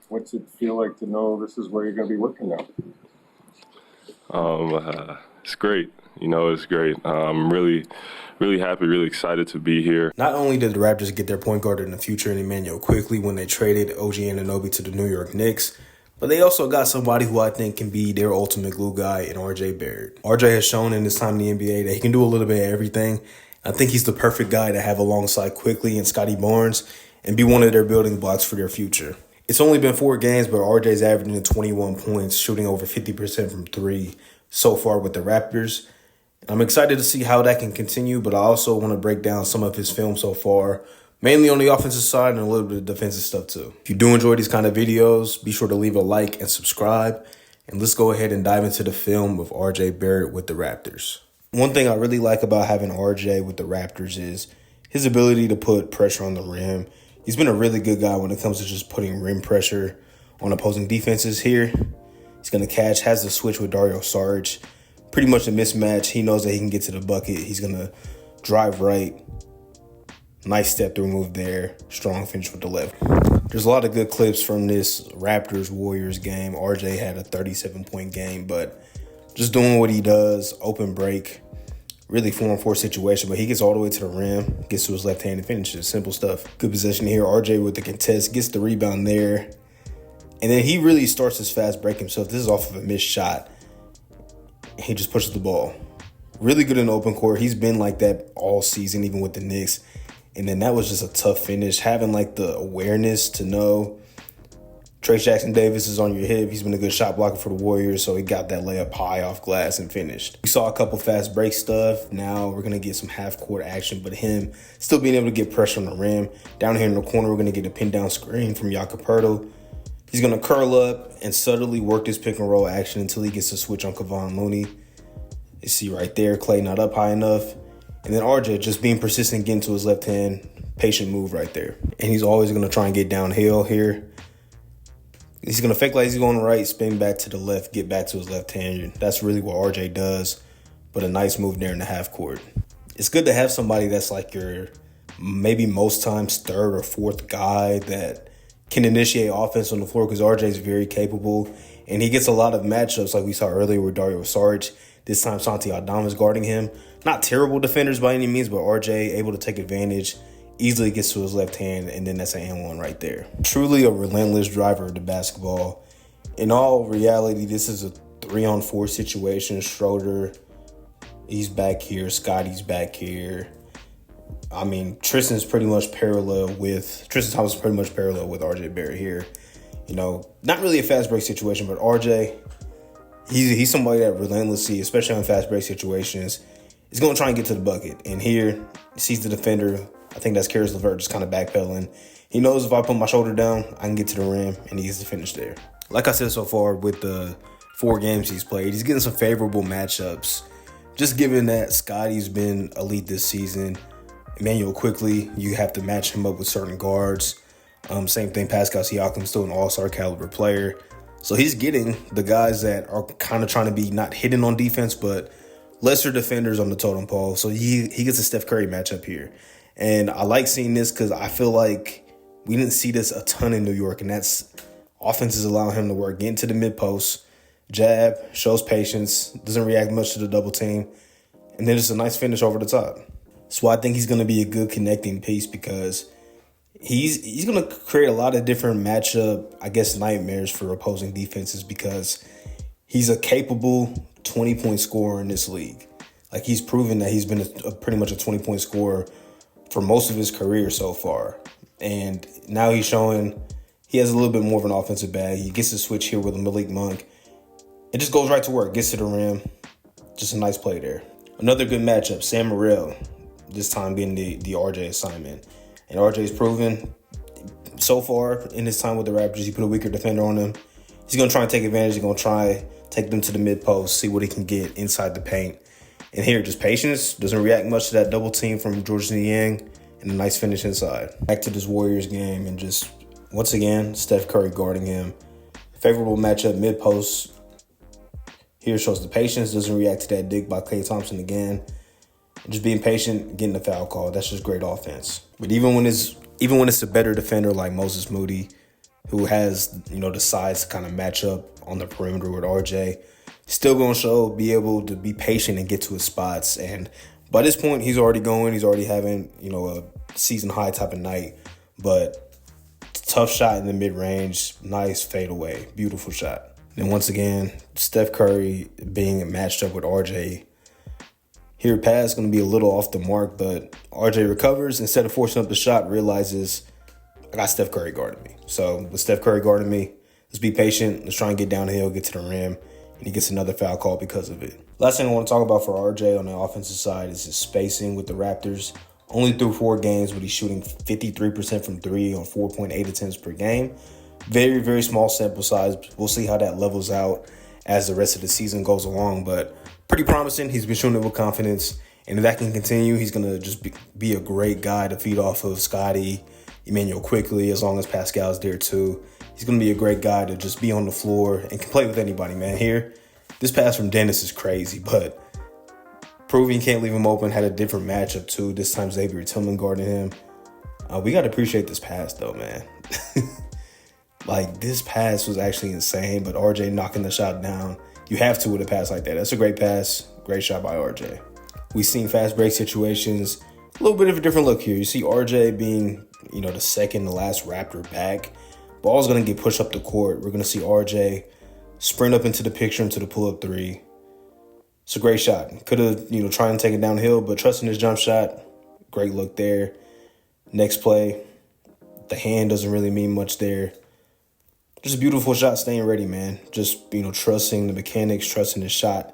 What's it feel like to know this is where you're going to be working now? It's great. It's great. I'm really happy, really excited to be here. Not only did the Raptors get their point guard in the future in Emmanuel quickly when they traded OG Anunoby to the New York Knicks, but they also got somebody who I think can be their ultimate glue guy in RJ Barrett. RJ has shown in his time in the NBA that he can do a little bit of everything. I think he's the perfect guy to have alongside Quickly and Scotty Barnes and be one of their building blocks for their future. It's only been 4 games, but RJ's averaging 21 points, shooting over 50% from 3 so far with the Raptors. I'm excited to see how that can continue, but I also want to break down some of his film so far, mainly on the offensive side and a little bit of defensive stuff too. If you do enjoy these kind of videos, be sure to leave a like and subscribe. And let's go ahead and dive into the film of RJ Barrett with the Raptors. One thing I really like about having RJ with the Raptors is his ability to put pressure on the rim. He's been a really good guy when it comes to just putting rim pressure on opposing defenses here. He's going to catch, has the switch with Dario Saric. Pretty much a mismatch. He knows that he can get to the bucket. He's going to drive right. Nice step through move there. Strong finish with the left. There's a lot of good clips from this Raptors-Warriors game. RJ had a 37-point game, but just doing what he does, open break, really 4-on-4 situation, but he gets all the way to the rim, gets to his left hand and finishes. Simple stuff. Good possession here. RJ with the contest, gets the rebound there. And then he really starts his fast break himself. This is off of a missed shot. He just pushes the ball. Really good in the open court. He's been like that all season, even with the Knicks. And then that was just a tough finish. Having like the awareness to know Trace Jackson-Davis is on your hip. He's been a good shot blocker for the Warriors, so he got that layup high off glass and finished. We saw a couple fast break stuff. Now we're going to get some half-court action, but him still being able to get pressure on the rim. Down here in the corner, we're going to get a pin-down screen from Jakob Poeltl. He's going to curl up and subtly work this pick-and-roll action until he gets a switch on Kevon Looney. You see right there, Clay not up high enough. And then RJ just being persistent, getting to his left hand. Patient move right there. And he's always going to try and get downhill here. He's going to fake like he's going right, spin back to the left, get back to his left hand. That's really what RJ does. But a nice move there in the half court. It's good to have somebody that's like your maybe most times third or fourth guy that can initiate offense on the floor because RJ is very capable. And he gets a lot of matchups like we saw earlier with Dario Saric. This time Santi Aldama's guarding him. Not terrible defenders by any means, but RJ able to take advantage. Easily gets to his left hand, and then that's an and one right there. Truly a relentless driver of the basketball. In all reality, this is a 3-on-4 situation. Schroeder, he's back here. Scotty's back here. I mean, Tristan Thomas is pretty much parallel with RJ Barrett here. Not really a fast break situation, but RJ, he's somebody that relentlessly, especially on fast break situations, is going to try and get to the bucket. And here, he sees the defender. I think that's Karis LeVert just kind of backpedaling. He knows if I put my shoulder down, I can get to the rim, and he gets to finish there. Like I said so far, with the 4 games he's played, he's getting some favorable matchups. Just given that Scotty's been elite this season, Emmanuel Quickly, you have to match him up with certain guards. Same thing, Pascal Siakam's still an all-star caliber player. So he's getting the guys that are kind of trying to be not hidden on defense, but lesser defenders on the totem pole. So he gets a Steph Curry matchup here. And I like seeing this because I feel like we didn't see this a ton in New York, and that's offenses allowing him to work, get into the mid-post, jab, shows patience, doesn't react much to the double team, and then just a nice finish over the top. So I think he's going to be a good connecting piece because he's going to create a lot of different matchup, nightmares for opposing defenses because he's a capable 20-point scorer in this league. Like, he's proven that he's been pretty much a 20-point scorer for most of his career so far. And now he's showing he has a little bit more of an offensive bag. He gets to switch here with a Malik Monk. It just goes right to work, gets to the rim. Just a nice play there. Another good matchup, Sam Morril, this time being the RJ assignment. And RJ's proven so far in his time with the Raptors, he put a weaker defender on him. He's going to try and take advantage. He's going to try take them to the mid-post, see what he can get inside the paint. And here, just patience. Doesn't react much to that double team from Georges Niang, and a nice finish inside. Back to this Warriors game, and just, once again, Steph Curry guarding him. Favorable matchup, mid-post. Here shows the patience. Doesn't react to that dig by Klay Thompson again. And just being patient, getting the foul call. That's just great offense. But even when it's a better defender like Moses Moody, who has, the size to kind of match up on the perimeter with RJ. Still going to be able to be patient and get to his spots. And by this point, he's already going. He's already having, a season high type of night. But tough shot in the mid-range. Nice fadeaway. Beautiful shot. And once again, Steph Curry being matched up with RJ. Here, pass going to be a little off the mark, but RJ recovers. Instead of forcing up the shot, realizes, I got Steph Curry guarding me. So with Steph Curry guarding me, let's be patient. Let's try and get downhill, get to the rim. And he gets another foul call because of it. Last thing I want to talk about for RJ on the offensive side is his spacing with the Raptors. Only through 4 games, but he's shooting 53% from 3 on 4.8 attempts per game. Very, very small sample size. We'll see how that levels out as the rest of the season goes along. But pretty promising. He's been shooting it with confidence. And if that can continue, he's going to just be a great guy to feed off of Scotty, Emmanuel quickly, as long as Pascal's there too. He's going to be a great guy to just be on the floor and can play with anybody, man. Here, this pass from Dennis is crazy, but proving can't leave him open. Had a different matchup too. This time Xavier Tillman guarding him. We got to appreciate this pass though, man. Like, this pass was actually insane, but RJ knocking the shot down. You have to with a pass like that. That's a great pass. Great shot by RJ. We've seen fast break situations. A little bit of a different look here. You see RJ being, the second to last Raptor back. Ball's going to get pushed up the court. We're going to see RJ sprint up into the picture into the pull-up 3. It's a great shot. Could have, tried and take it downhill, but trusting his jump shot. Great look there. Next play. The hand doesn't really mean much there. Just a beautiful shot, staying ready, man. Just, trusting the mechanics, trusting his shot.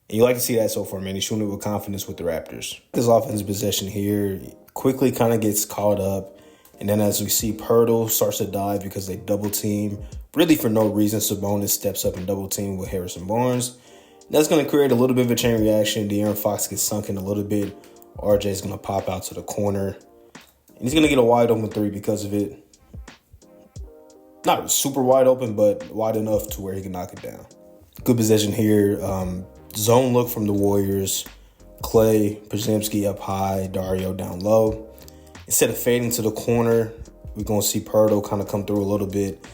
And you like to see that so far, man. He's shooting it with confidence with the Raptors. His offensive possession here quickly kind of gets caught up. And then as we see, Pirtle starts to dive because they double team. Really for no reason, Sabonis steps up and double team with Harrison Barnes. That's going to create a little bit of a chain reaction. De'Aaron Fox gets sunken a little bit. RJ is going to pop out to the corner. And he's going to get a wide open 3 because of it. Not super wide open, but wide enough to where he can knock it down. Good possession here. Zone look from the Warriors. Klay, Podziemski up high, Dario down low. Instead of fading to the corner, we're going to see Pirtle kind of come through a little bit.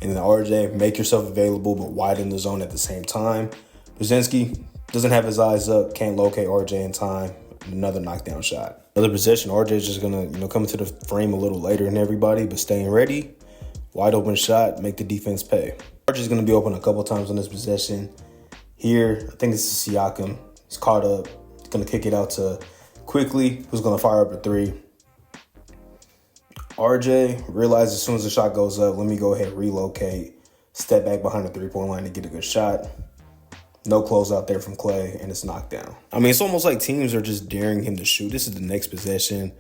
And then RJ, make yourself available, but widen the zone at the same time. Podziemski doesn't have his eyes up, can't locate RJ in time. Another knockdown shot. Another possession, RJ is just going to come into the frame a little later than everybody, but staying ready. Wide open shot, make the defense pay. RJ is going to be open a couple times on this possession. Here, I think this is Siakam. He's caught up. He's going to kick it out to Quickly, who's going to fire up a 3. RJ realizes as soon as the shot goes up, let me go ahead and relocate, step back behind the 3-point line to get a good shot. No close out there from Klay, and it's knocked down. I mean, it's almost like teams are just daring him to shoot. This is the next possession.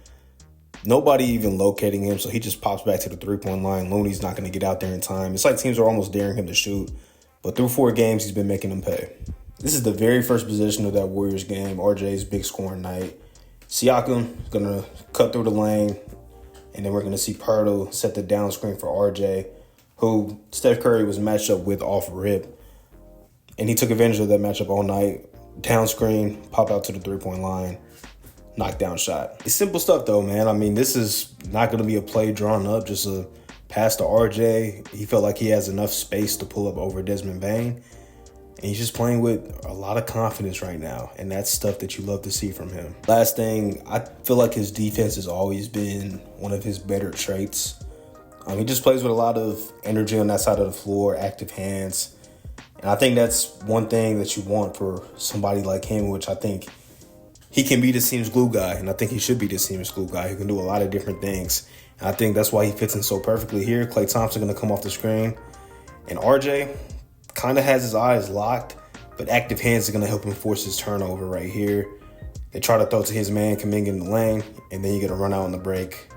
Nobody even locating him, so he just pops back to the 3-point line. Looney's not going to get out there in time. It's like teams are almost daring him to shoot. But through 4 games, he's been making them pay. This is the very first possession of that Warriors game, RJ's big scoring night. Siakam is going to cut through the lane, and then we're going to see Pirtle set the down screen for RJ, who Steph Curry was matched up with off rip. And he took advantage of that matchup all night. Down screen, pop out to the 3-point line. Knockdown shot. It's simple stuff though, man. I mean, this is not going to be a play drawn up, just a pass to RJ. He felt like he has enough space to pull up over Desmond Bane. And he's just playing with a lot of confidence right now. And that's stuff that you love to see from him. Last thing, I feel like his defense has always been one of his better traits. He just plays with a lot of energy on that side of the floor, active hands. And I think that's one thing that you want for somebody like him, which I think he can be the team's glue guy, and I think he should be the team's glue guy. He can do a lot of different things, and I think that's why he fits in so perfectly here. Klay Thompson going to come off the screen, and RJ kind of has his eyes locked, but active hands are going to help him force his turnover right here. They try to throw to his man, Kuminga in the lane, and then you get to run out on the break.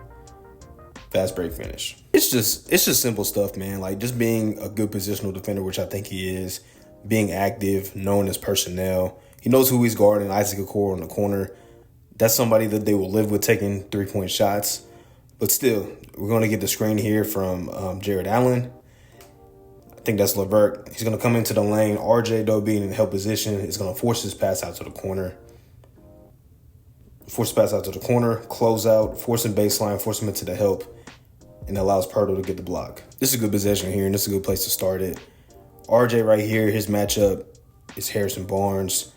Fast break finish. It's just simple stuff, man. Like just being a good positional defender, which I think he is, being active, knowing his personnel. He knows who he's guarding, Isaac Okoro in the corner. That's somebody that they will live with taking 3-point shots. But still, we're going to get the screen here from Jared Allen. I think that's LeVert. He's going to come into the lane. RJ, though, being in the help position, is going to force his pass out to the corner. Close out, force him baseline, force him into the help. and allows Pirtle to get the block. This is a good possession here, and this is a good place to start it. RJ right here, his matchup is Harrison Barnes.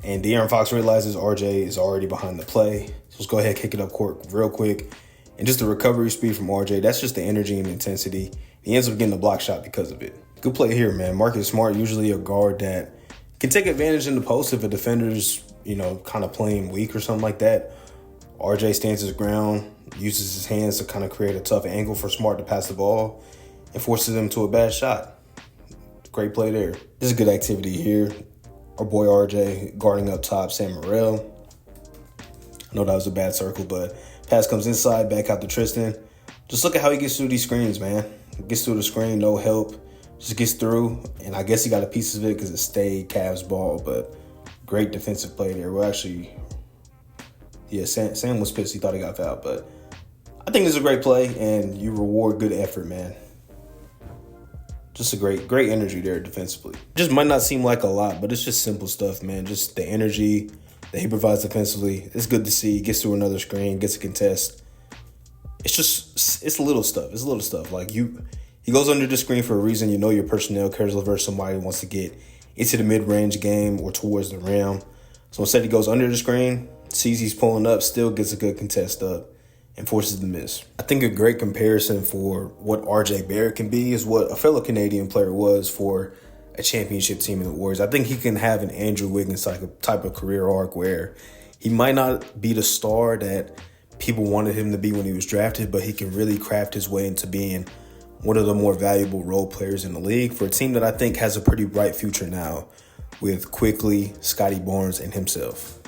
And De'Aaron Fox realizes RJ is already behind the play. So let's go ahead and kick it up court real quick. And just the recovery speed from RJ, that's just the energy and intensity. He ends up getting the block shot because of it. Good play here, man. Marcus Smart, usually a guard that can take advantage in the post if a defender's, kind of playing weak or something like that. RJ stands his ground, uses his hands to kind of create a tough angle for Smart to pass the ball, and forces him to a bad shot. Great play there. This is good activity here. Our boy RJ guarding up top Sam Morrell. I know that was a bad circle, but pass comes inside, back out to Tristan. Just look at how he gets through these screens, man. Gets through the screen, no help. Just gets through, and I guess he got a piece of it because it stayed Cavs ball, but great defensive play there. Well, actually, yeah, Sam was pissed. He thought he got fouled, but I think this is a great play, and you reward good effort, man. Just a great energy there defensively. Just might not seem like a lot, but it's just simple stuff, man. Just the energy that he provides defensively. It's good to see. He gets through another screen, gets a contest. It's little stuff. It's little stuff. Like he goes under the screen for a reason. You know your personnel cares over somebody who wants to get into the mid-range game or towards the rim. So instead he goes under the screen, sees he's pulling up, still gets a good contest up, and forces the miss. I think a great comparison for what RJ Barrett can be is what a fellow Canadian player was for a championship team in the Warriors. I think he can have an Andrew Wiggins type of career arc where he might not be the star that people wanted him to be when he was drafted, but he can really craft his way into being one of the more valuable role players in the league for a team that I think has a pretty bright future now with Quickly, Scotty Barnes, and himself.